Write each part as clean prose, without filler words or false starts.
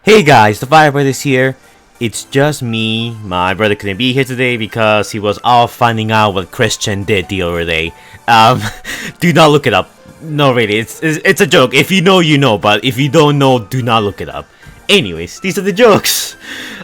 Hey guys, the Firebird is here. It's just me. My brother couldn't be here today because he was off finding out what Christian did the other day. Um, do not look it up. No, really, it's a joke. If you know, you know. But if you don't know, do not look it up. Anyways, these are the jokes.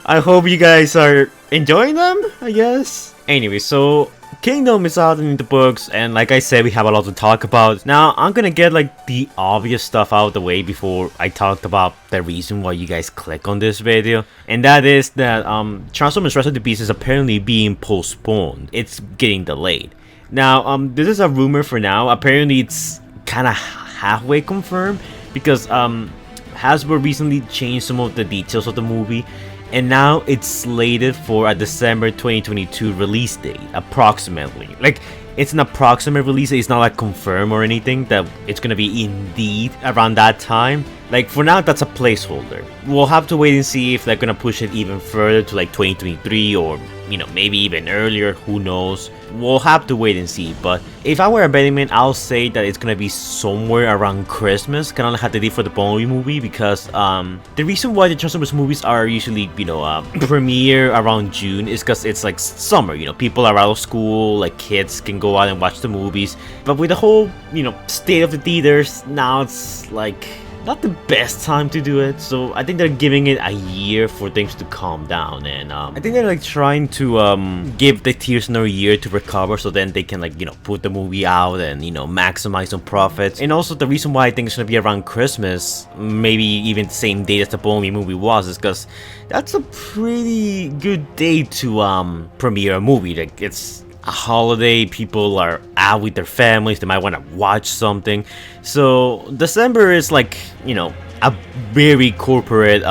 I hope you guys are enjoying them, I guess. Anyway, so Kingdom is out in the books, and like I said, we have a lot to talk about. Now, I'm gonna get like the obvious stuff out of the way before I talk about the reason why you guys click on this video. And that is that Transformers Rise of the Beast is apparently being postponed. It's getting delayed. Now, this is a rumor for now. Apparently, it's kind of halfway confirmed because Hasbro recently changed some of the details of the movie, and now it's slated for a December 2022 release date, approximately. Like, it's an approximate release, it's not like confirmed or anything that it's gonna be indeed around that time. Like, for now, that's a placeholder. We'll have to wait and see if they're gonna push it even further to like 2023 or, you know, maybe even earlier, who knows. We'll have to wait and see, but if I were a betting man, I'll say that it's gonna be somewhere around Christmas, kind of like they did for the Bowie movie, because the reason why the Transformers movies are usually, you know, premiere around June is because it's like summer, you know, people are out of school, like kids can go out and watch the movies. But with the whole, you know, state of the theaters, now it's like not the best time to do it, so I think they're giving it a year for things to calm down, and I think they're like trying to give the theaters another year to recover, so then they can, like, you know, put the movie out and, you know, maximize on profits. And also the reason why I think it's gonna be around Christmas, maybe even the same date as the Bowie movie was, is because that's a pretty good day to premiere a movie. Like, it's a holiday, people are out with their families, they might want to watch something. So December is, like, you know, a very corporate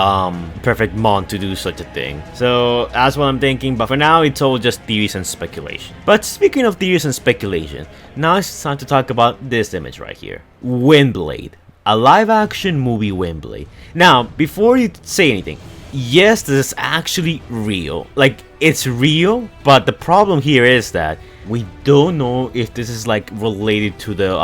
perfect month to do such a thing. So that's what I'm thinking, but for now it's all just theories and speculation. But speaking of theories and speculation, now it's time to talk about this image right here. Windblade, a live action movie Windblade. Now, before you say anything, yes, this is actually real. Like, it's real, but the problem here is that we don't know if this is like related to the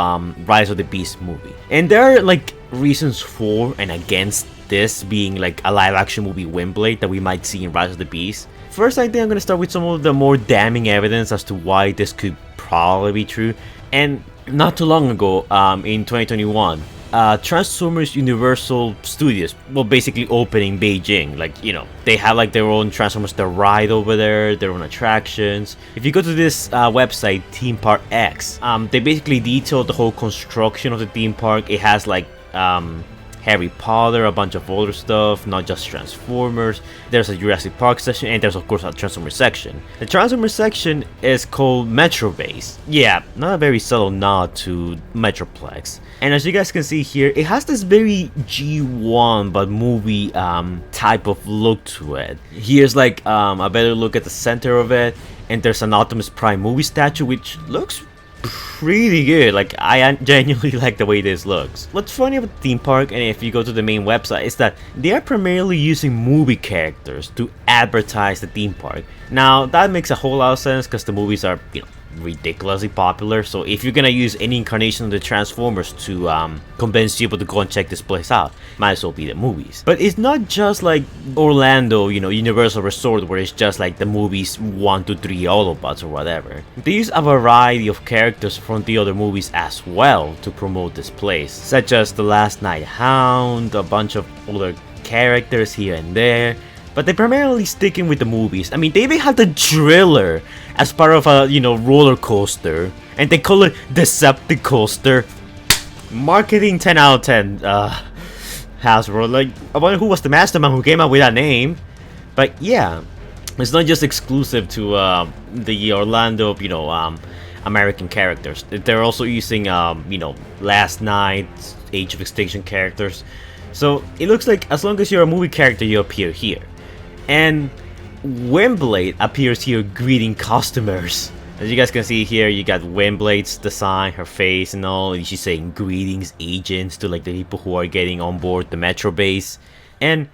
Rise of the Beast movie. And there are like reasons for and against this being like a live action movie Windblade that we might see in Rise of the Beast. First, I think I'm gonna start with some of the more damning evidence as to why this could probably be true. And not too long ago, in 2021, Transformers Universal Studios, well, basically opening Beijing. Like, you know, they have like their own Transformers the ride over there, their own attractions. If you go to this website, Theme Park X, they basically detailed the whole construction of the theme park. It has like Harry Potter, a bunch of older stuff, not just Transformers. There's a Jurassic Park section, and there's of course a Transformers section. The Transformers section is called Metro Base. Yeah, not a very subtle nod to Metroplex. And as you guys can see here, it has this very G1 but movie type of look to it. Here's like a better look at the center of it, and there's an Optimus Prime movie statue which looks pretty good. Like, I genuinely like the way this looks. What's funny about the theme park, and if you go to the main website, is that they are primarily using movie characters to advertise the theme park. Now, that makes a whole lot of sense because the movies are, you know, ridiculously popular. So if you're gonna use any incarnation of the Transformers to convince people to go and check this place out, might as well be the movies. But it's not just like Orlando, you know, Universal Resort, where it's just like the movies 1 to 3 Autobots or whatever. They use a variety of characters from the other movies as well to promote this place, such as the Last Night Hound, a bunch of other characters here and there. But they're primarily sticking with the movies. I mean, they even had the Driller as part of a, you know, roller coaster, and they call it Decepticoaster. Marketing 10 out of 10. Hasbro. Like, I wonder who was the mastermind who came up with that name. But yeah, it's not just exclusive to the Orlando, you know, American characters. They're also using, you know, Last Night, Age of Extinction characters. So it looks like as long as you're a movie character, you appear here. And Windblade appears here greeting customers. As you guys can see here, you got Windblade's design, her face and all, and she's saying greetings agents to like the people who are getting on board the Metro base. And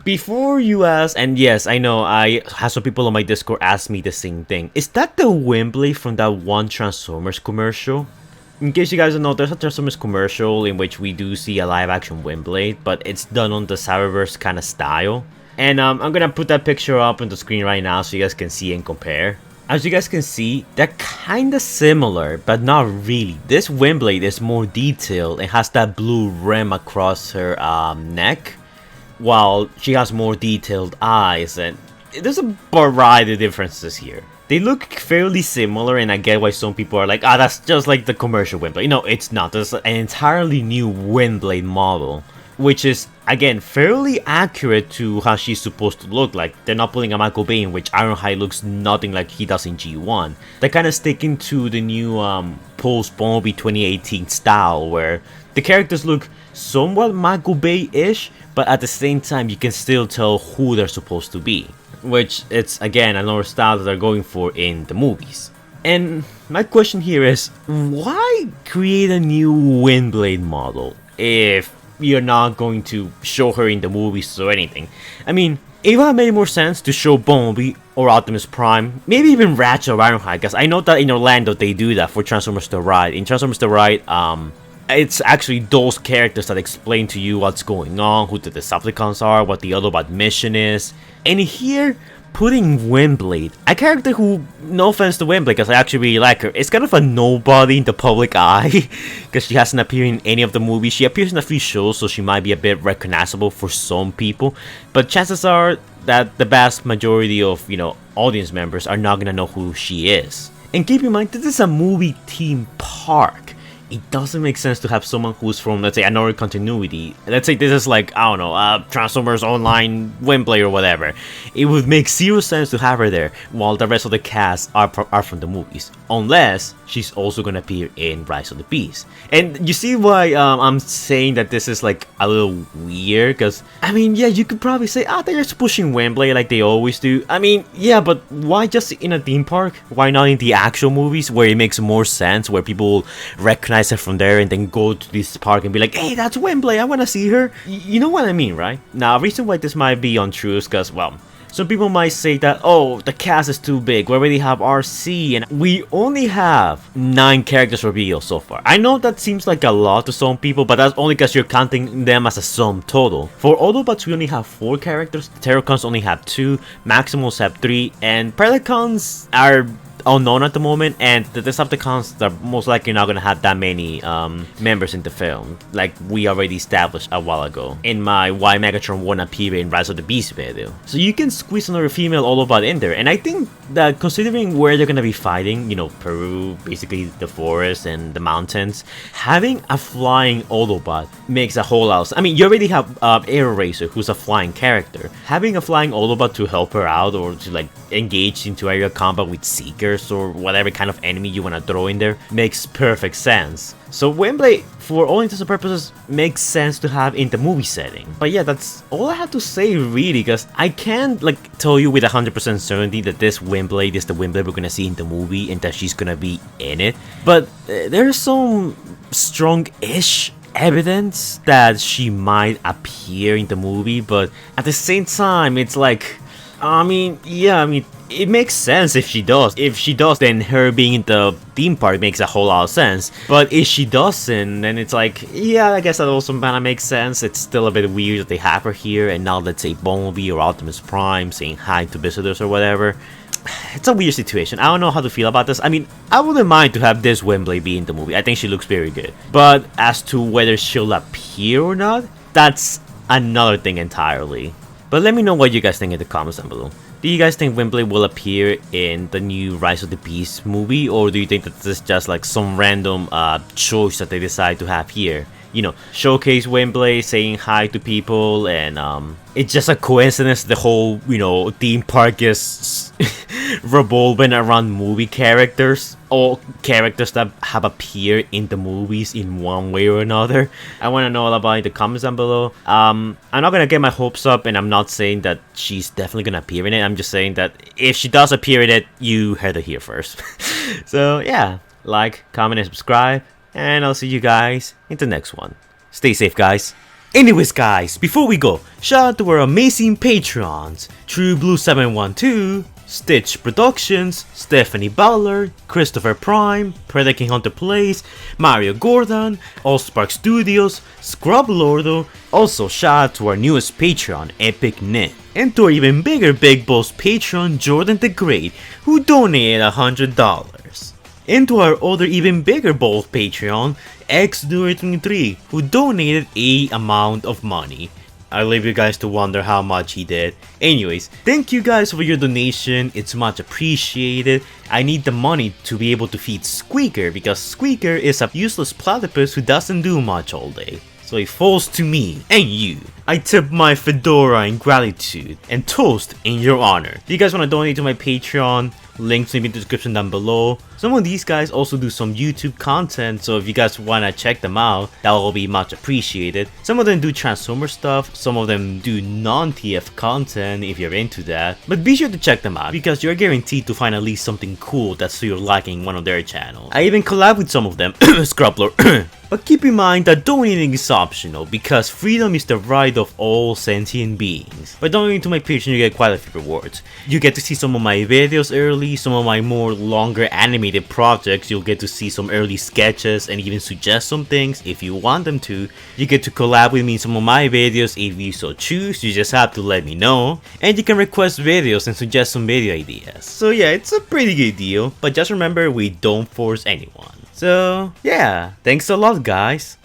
before you ask, and yes, I know I have some people on my Discord ask me the same thing, is that the Windblade from that one Transformers commercial? In case you guys don't know, there's a Transformers commercial in which we do see a live-action Windblade, but it's done on the Cyberverse kind of style. And I'm gonna put that picture up on the screen right now so you guys can see and compare. As you guys can see, they're kinda similar, but not really. This Windblade is more detailed and has that blue rim across her neck, while she has more detailed eyes, and there's a variety of differences here. They look fairly similar, and I get why some people are like, ah, that's just like the commercial Windblade. No, it's not. There's an entirely new Windblade model, which is, again, fairly accurate to how she's supposed to look like. They're not pulling a Michael Bay in which Ironhide looks nothing like he does in G1. They're kind of sticking to the new post-Bumblebee 2018 style, where the characters look somewhat Michael Bay-ish, but at the same time you can still tell who they're supposed to be. Which, it's again another style that they're going for in the movies. And my question here is, why create a new Windblade model if you're not going to show her in the movies or anything? I mean, it would have made more sense to show Bumblebee or Optimus Prime, maybe even Ratchet or Ironhide, because I know that in Orlando they do that for Transformers The Ride. In Transformers The Ride, it's actually those characters that explain to you what's going on, who the Decepticons are, what the Autobot mission is. And here, putting Windblade, a character who, no offense to Windblade, because I actually really like her, is kind of a nobody in the public eye, because she hasn't appeared in any of the movies. She appears in a few shows, so she might be a bit recognizable for some people, but chances are that the vast majority of, audience members are not gonna know who she is. And keep in mind, this is a movie theme park. It doesn't make sense to have someone who's from, let's say, another continuity. Let's say this is like, I don't know, Transformers Online Windblade or whatever. It would make zero sense to have her there, while the rest of the cast are from the movies. Unless she's also gonna appear in Rise of the Beast. And you see why I'm saying that this is like a little weird, because, I mean, yeah, you could probably say, they're just pushing Windblade like they always do. I mean, yeah, but why just in a theme park? Why not in the actual movies, where it makes more sense, where people recognize her from there and then go to this park and be like, hey, that's Windblade, I want to see her. You know what I mean, right? Now, a reason why this might be untrue is because, well, some people might say that, oh, the cast is too big, we already have RC, and we only have 9 characters revealed so far. I know that seems like a lot to some people, but that's only because you're counting them as a sum total. For Autobots, we only have 4 characters, Terrorcons only have 2, Maximals have 3, and Predacons are unknown at the moment, and the Decepticons are most likely not gonna have that many members in the film, like we already established a while ago in my Why Megatron won't appear in Rise of the Beast video. So you can squeeze another female Autobot in there, and I think that considering where they're gonna be fighting, Peru, basically the forest and the mountains, having a flying Autobot makes a whole lot of sense. I mean, you already have Air Racer, who's a flying character. Having a flying Autobot to help her out, or to like engage into aerial combat with Seekers or whatever kind of enemy you want to throw in there, makes perfect sense. So Windblade, for all intents and purposes, makes sense to have in the movie setting. But yeah, that's all I have to say really, because I can't like tell you with 100% certainty that this Windblade is the Windblade we're gonna see in the movie and that she's gonna be in it. But there's some strong-ish evidence that she might appear in the movie, but at the same time, it's like, it makes sense if she does. If she does, then her being in the theme park makes a whole lot of sense. But if she doesn't, then it's like, yeah, I guess that also kind of makes sense. It's still a bit weird that they have her here and not, let's say, Bumblebee or Optimus Prime saying hi to visitors or whatever. It's a weird situation. I don't know how to feel about this. I mean, I wouldn't mind to have this Windblade be in the movie. I think she looks very good. But as to whether she'll appear or not, that's another thing entirely. But let me know what you guys think in the comments down below. Do you guys think Windblade will appear in the new Rise of the Beast movie, or do you think that this is just like some random choice that they decide to have here? Showcase Windblade saying hi to people, and it's just a coincidence the whole, theme park is revolving around movie characters, or characters that have appeared in the movies in one way or another. I want to know all about it in the comments down below. I'm not gonna get my hopes up, and I'm not saying that she's definitely gonna appear in it. I'm just saying that if she does appear in it, you heard it here first. So yeah, like, comment, and subscribe. And I'll see you guys in the next one. Stay safe, guys. Anyways, guys, before we go, shout out to our amazing patrons: True Blue 712, Stitch Productions, Stephanie Ballard, Christopher Prime, Predator King Hunter Plays, Mario Gordon, Allspark Studios, Scrub Lordo. Also shout out to our newest Patreon, Epic Knit, and to our even bigger Big Boss Patreon, Jordan the Great, who donated $100. And to our other even bigger bold Patreon, XDuer23, who donated a amount of money. I leave you guys to wonder how much he did. Anyways, thank you guys for your donation, it's much appreciated. I need the money to be able to feed Squeaker because Squeaker is a useless platypus who doesn't do much all day. So it falls to me and you. I tip my fedora in gratitude and toast in your honor. If you guys want to donate to my Patreon, links in the description down below. Some of these guys also do some YouTube content, so if you guys want to check them out, that will be much appreciated. Some of them do Transformer stuff, some of them do non-TF content if you're into that. But be sure to check them out because you're guaranteed to find at least something cool that's you're liking one of their channels. I even collab with some of them, Scrubler. But keep in mind that donating is optional because freedom is the right of all sentient beings. By donating to my Patreon, you get quite a few rewards. You get to see some of my videos early, some of my more longer animated projects, you'll get to see some early sketches and even suggest some things if you want them to. You get to collab with me in some of my videos if you so choose, you just have to let me know. And you can request videos and suggest some video ideas. So yeah, it's a pretty good deal, but just remember we don't force anyone. So yeah, thanks a lot guys.